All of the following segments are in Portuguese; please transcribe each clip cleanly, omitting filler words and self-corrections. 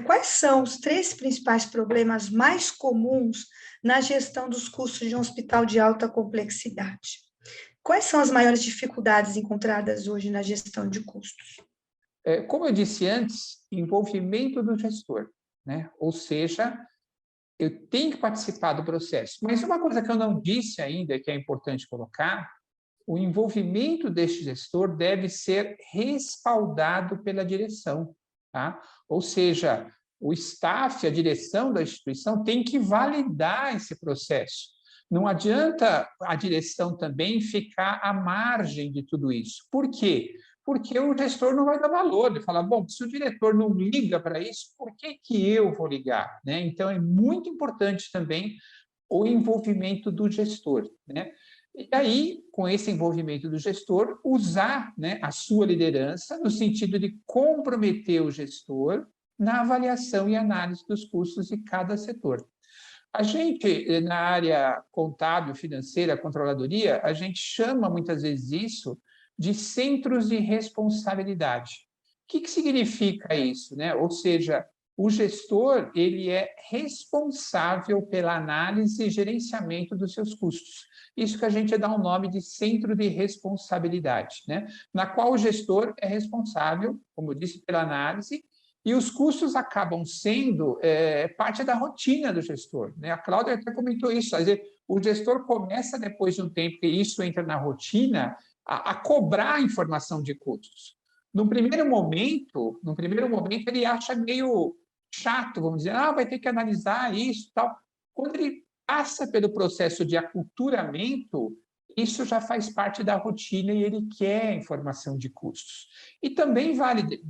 Quais são os três principais problemas mais comuns na gestão dos custos de um hospital de alta complexidade? Quais são as maiores dificuldades encontradas hoje na gestão de custos? Como eu disse antes, envolvimento do gestor, né? Ou seja, eu tenho que participar do processo. Mas uma coisa que eu não disse ainda, que é importante colocar, o envolvimento deste gestor deve ser respaldado pela direção, tá? Ou seja, o staff, a direção da instituição tem que validar esse processo. Não adianta a direção também ficar à margem de tudo isso. Por quê? Porque o gestor não vai dar valor. Ele fala, bom, se o diretor não liga para isso, por que eu vou ligar? Né? Então, é muito importante também o envolvimento do gestor, né? E aí, com esse envolvimento do gestor, usar, né, a sua liderança no sentido de comprometer o gestor na avaliação e análise dos custos de cada setor. A gente, na área contábil, financeira, controladoria, a gente chama muitas vezes isso de centros de responsabilidade. O que significa isso, né? Ou seja, o gestor ele é responsável pela análise e gerenciamento dos seus custos. Isso que a gente dá um nome de centro de responsabilidade, né? Na qual o gestor é responsável, como eu disse, pela análise, e os custos acabam sendo parte da rotina do gestor, né? A Cláudia até comentou isso, quer dizer, o gestor começa, depois de um tempo que isso entra na rotina, a cobrar a informação de custos. No primeiro momento, ele acha meio chato, vamos dizer, vai ter que analisar isso e tal. Quando ele passa pelo processo de aculturamento, isso já faz parte da rotina e ele quer informação de custos. E também vale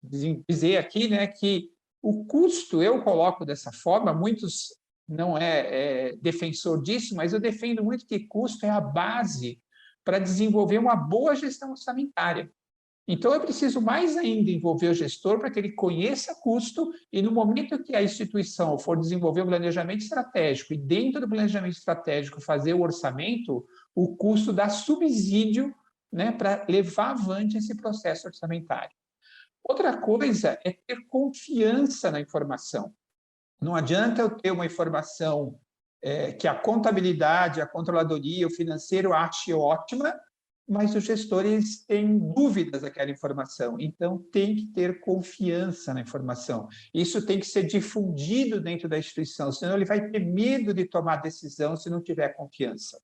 dizer aqui, né, que o custo, eu coloco dessa forma, muitos não é defensor disso, mas eu defendo muito que custo é a base para desenvolver uma boa gestão orçamentária. Então, eu preciso mais ainda envolver o gestor para que ele conheça custo e, no momento que a instituição for desenvolver um planejamento estratégico e, dentro do planejamento estratégico, fazer o orçamento, o custo dá subsídio, né, para levar avante esse processo orçamentário. Outra coisa é ter confiança na informação. Não adianta eu ter uma informação que a contabilidade, a controladoria, o financeiro ache ótima, mas os gestores têm dúvidas daquela informação. Então, tem que ter confiança na informação. Isso tem que ser difundido dentro da instituição, senão ele vai ter medo de tomar decisão se não tiver confiança.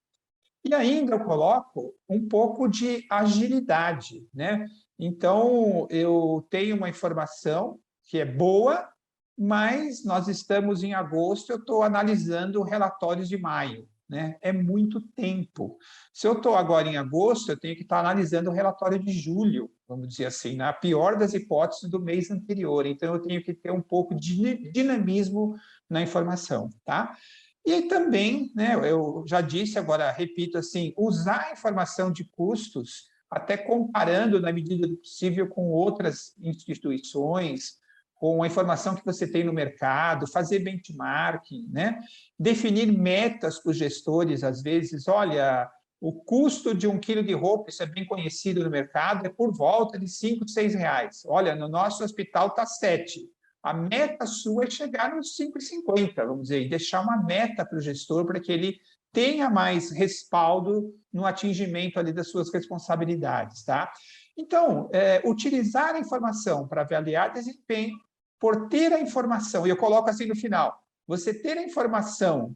E ainda eu coloco um pouco de agilidade, né? Então, eu tenho uma informação que é boa, mas nós estamos em agosto, eu estou analisando relatórios de maio, né? É muito tempo. Se eu estou agora em agosto, eu tenho que estar analisando o relatório de julho, vamos dizer assim, na pior das hipóteses do mês anterior. Então, eu tenho que ter um pouco de dinamismo na informação, tá? E aí também, né, eu já disse, agora repito assim, usar a informação de custos, até comparando na medida do possível com outras instituições, com a informação que você tem no mercado, fazer benchmarking, né? Definir metas para os gestores, às vezes, olha, o custo de 1 quilo de roupa, isso é bem conhecido no mercado, é por volta de 5, 6 reais. Olha, no nosso hospital está 7. A meta sua é chegar nos 5,50, vamos dizer, e deixar uma meta para o gestor para que ele tenha mais respaldo no atingimento ali das suas responsabilidades, tá? Então, utilizar a informação para avaliar desempenho, por ter a informação, e eu coloco assim no final, você ter a informação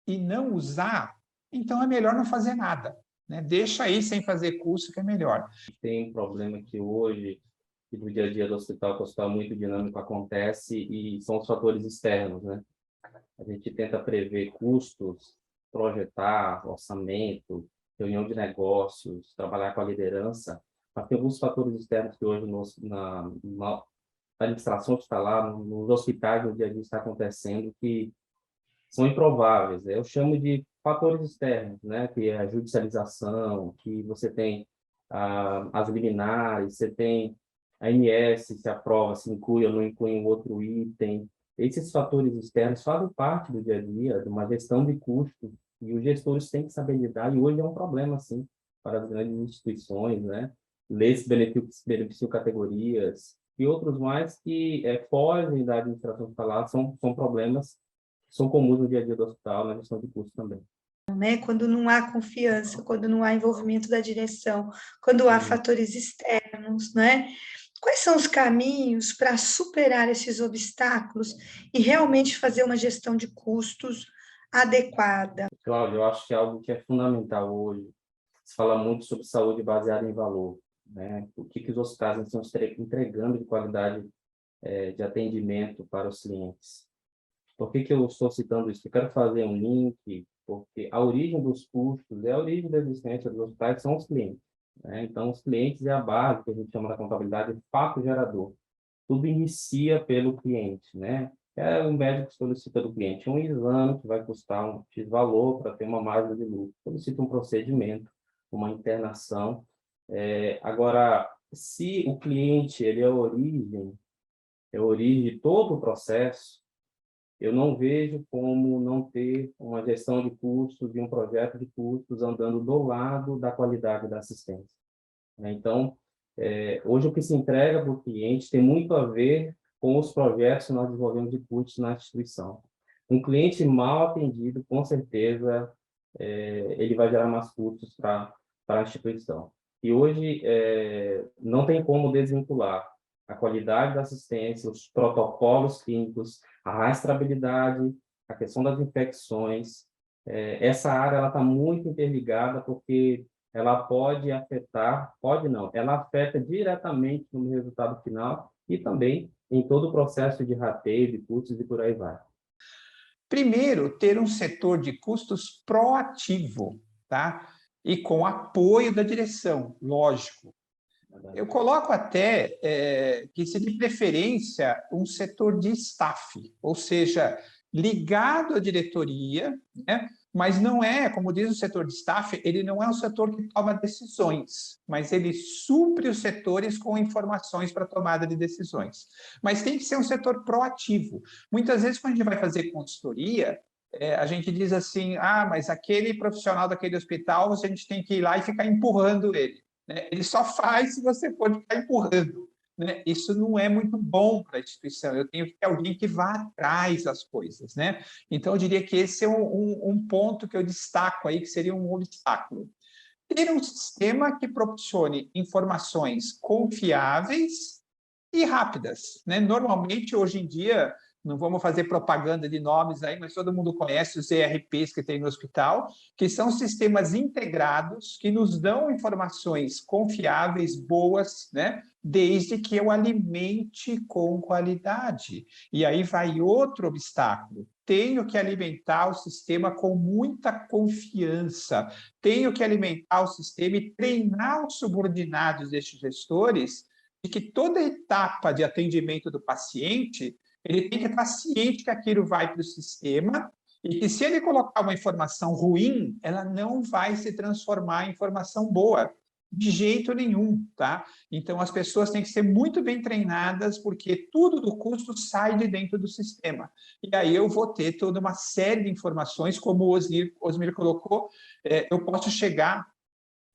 e não usar, então é melhor não fazer nada, né? Deixa aí sem fazer curso que é melhor. Tem um problema que hoje, que no dia a dia do hospital, que o hospital muito dinâmico acontece, e são os fatores externos, né? A gente tenta prever custos, projetar orçamento, reunião de negócios, trabalhar com a liderança, mas tem alguns fatores externos que hoje na administração hospitalar, nos hospitais, no dia a dia está acontecendo, que são improváveis. Eu chamo de fatores externos, né? Que é a judicialização, que você tem as liminares, você tem a ANS, se aprova, se inclui ou não inclui um outro item. Esses fatores externos fazem parte do dia a dia, de uma gestão de custos, e os gestores têm que saber lidar, e hoje é um problema, sim, para as grandes instituições, né? Leis benefício categorias, e outros mais que fogem da administração hospitalar, são problemas que são comuns no dia a dia do hospital, na gestão de custos também. Né? Quando não há confiança, quando não há envolvimento da direção, quando há fatores externos, né? Quais são os caminhos para superar esses obstáculos e realmente fazer uma gestão de custos adequada? Cláudio, eu acho que é algo que é fundamental hoje. Se fala muito sobre saúde baseada em valor, né? O que os hospitais estão entregando de qualidade de atendimento para os clientes. Por que eu estou citando isso? Eu quero fazer um link, porque a origem dos custos a origem da existência dos hospitais são os clientes, né? Então, os clientes é a base que a gente chama da contabilidade, fato gerador. Tudo inicia pelo cliente, né? O médico solicita do cliente um exame que vai custar um X valor para ter uma margem de lucro. Solicita um procedimento, uma internação. Agora, se o cliente ele é a origem de todo o processo, eu não vejo como não ter uma gestão de custos e um projeto de custos andando do lado da qualidade da assistência. Então, hoje o que se entrega para o cliente tem muito a ver com os projetos que nós desenvolvemos de custos na instituição. Um cliente mal atendido, com certeza, ele vai gerar mais custos para a instituição. E hoje não tem como desvincular a qualidade da assistência, os protocolos clínicos, a rastreabilidade, a questão das infecções. Essa área está muito interligada porque ela pode afetar, pode não, ela afeta diretamente no resultado final e também em todo o processo de rateio, de custos e por aí vai. Primeiro, ter um setor de custos proativo, tá? E com apoio da direção, lógico. Eu coloco até que se de preferência um setor de staff, ou seja, ligado à diretoria, né? Mas não é, como diz o setor de staff, ele não é um setor que toma decisões, mas ele supre os setores com informações para tomada de decisões. Mas tem que ser um setor proativo. Muitas vezes, quando a gente vai fazer consultoria, a gente diz assim, mas aquele profissional daquele hospital, a gente tem que ir lá e ficar empurrando ele. Ele só faz se você for ficar empurrando. Né? Isso não é muito bom para a instituição. Eu tenho que ter alguém que vá atrás das coisas. Né? Então, eu diria que esse é um ponto que eu destaco aí, que seria um obstáculo. Ter um sistema que proporcione informações confiáveis e rápidas. Né? Normalmente, hoje em dia, não vamos fazer propaganda de nomes aí, mas todo mundo conhece os ERPs que tem no hospital, que são sistemas integrados que nos dão informações confiáveis, boas, né? Desde que eu alimente com qualidade. E aí vai outro obstáculo. Tenho que alimentar o sistema com muita confiança. Tenho que alimentar o sistema e treinar os subordinados destes gestores de que toda etapa de atendimento do paciente ele tem que estar ciente que aquilo vai para o sistema e que se ele colocar uma informação ruim, ela não vai se transformar em informação boa, de jeito nenhum, tá? Então, as pessoas têm que ser muito bem treinadas, porque tudo do custo sai de dentro do sistema. E aí eu vou ter toda uma série de informações, como o Osmir colocou, eu posso chegar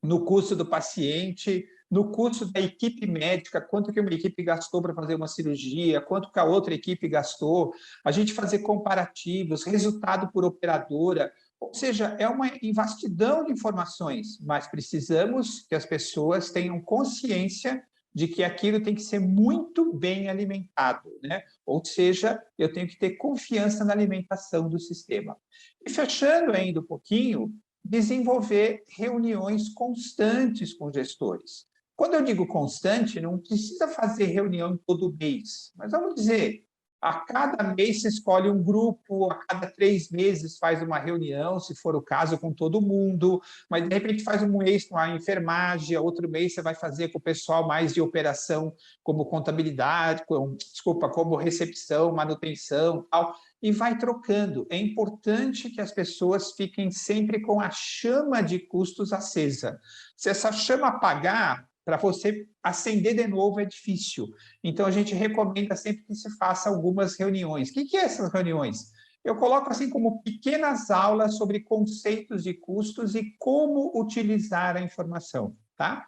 no custo do paciente, no custo da equipe médica, quanto que uma equipe gastou para fazer uma cirurgia, quanto que a outra equipe gastou, a gente fazer comparativos, resultado por operadora, ou seja, é uma vastidão de informações, mas precisamos que as pessoas tenham consciência de que aquilo tem que ser muito bem alimentado, né? Ou seja, eu tenho que ter confiança na alimentação do sistema. E fechando ainda um pouquinho, desenvolver reuniões constantes com gestores. Quando eu digo constante, não precisa fazer reunião todo mês, mas vamos dizer, a cada mês se escolhe um grupo, a cada 3 meses faz uma reunião, se for o caso, com todo mundo, mas de repente faz um mês com a enfermagem, outro mês você vai fazer com o pessoal mais de operação, como contabilidade, como recepção, manutenção, tal, e vai trocando. É importante que as pessoas fiquem sempre com a chama de custos acesa. Se essa chama apagar, para você acender de novo é difícil. Então, a gente recomenda sempre que se faça algumas reuniões. O que é essas reuniões? Eu coloco assim como pequenas aulas sobre conceitos de custos e como utilizar a informação, tá?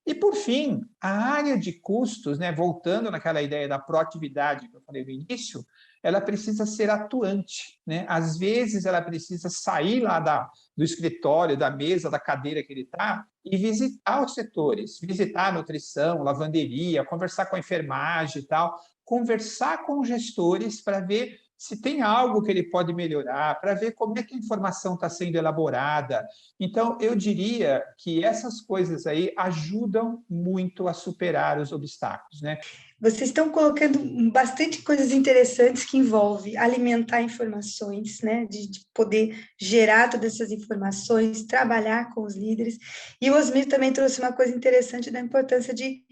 E, por fim, a área de custos, né, voltando naquela ideia da proatividade que eu falei no início, ela precisa ser atuante, né? Às vezes, ela precisa sair lá do escritório, da mesa, da cadeira que ele está e visitar os setores, visitar a nutrição, lavanderia, conversar com a enfermagem e tal, conversar com os gestores para ver se tem algo que ele pode melhorar, para ver como é que a informação está sendo elaborada. Então, eu diria que essas coisas aí ajudam muito a superar os obstáculos, né? Vocês estão colocando bastante coisas interessantes que envolvem alimentar informações, né, de poder gerar todas essas informações, trabalhar com os líderes. E o Osmir também trouxe uma coisa interessante da importância de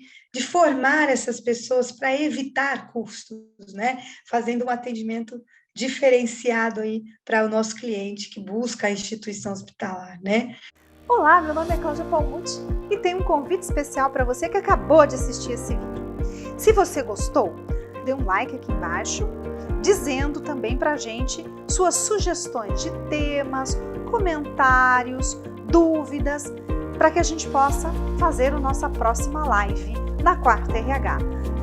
formar essas pessoas para evitar custos, né, fazendo um atendimento diferenciado aí para o nosso cliente que busca a instituição hospitalar, né? Olá, meu nome é Cláudia Palmucci e tenho um convite especial para você que acabou de assistir esse vídeo. Se você gostou, dê um like aqui embaixo, dizendo também para a gente suas sugestões de temas, comentários, dúvidas, para que a gente possa fazer a nossa próxima live na Quarta RH.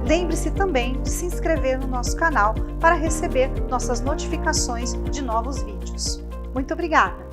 Lembre-se também de se inscrever no nosso canal para receber nossas notificações de novos vídeos. Muito obrigada!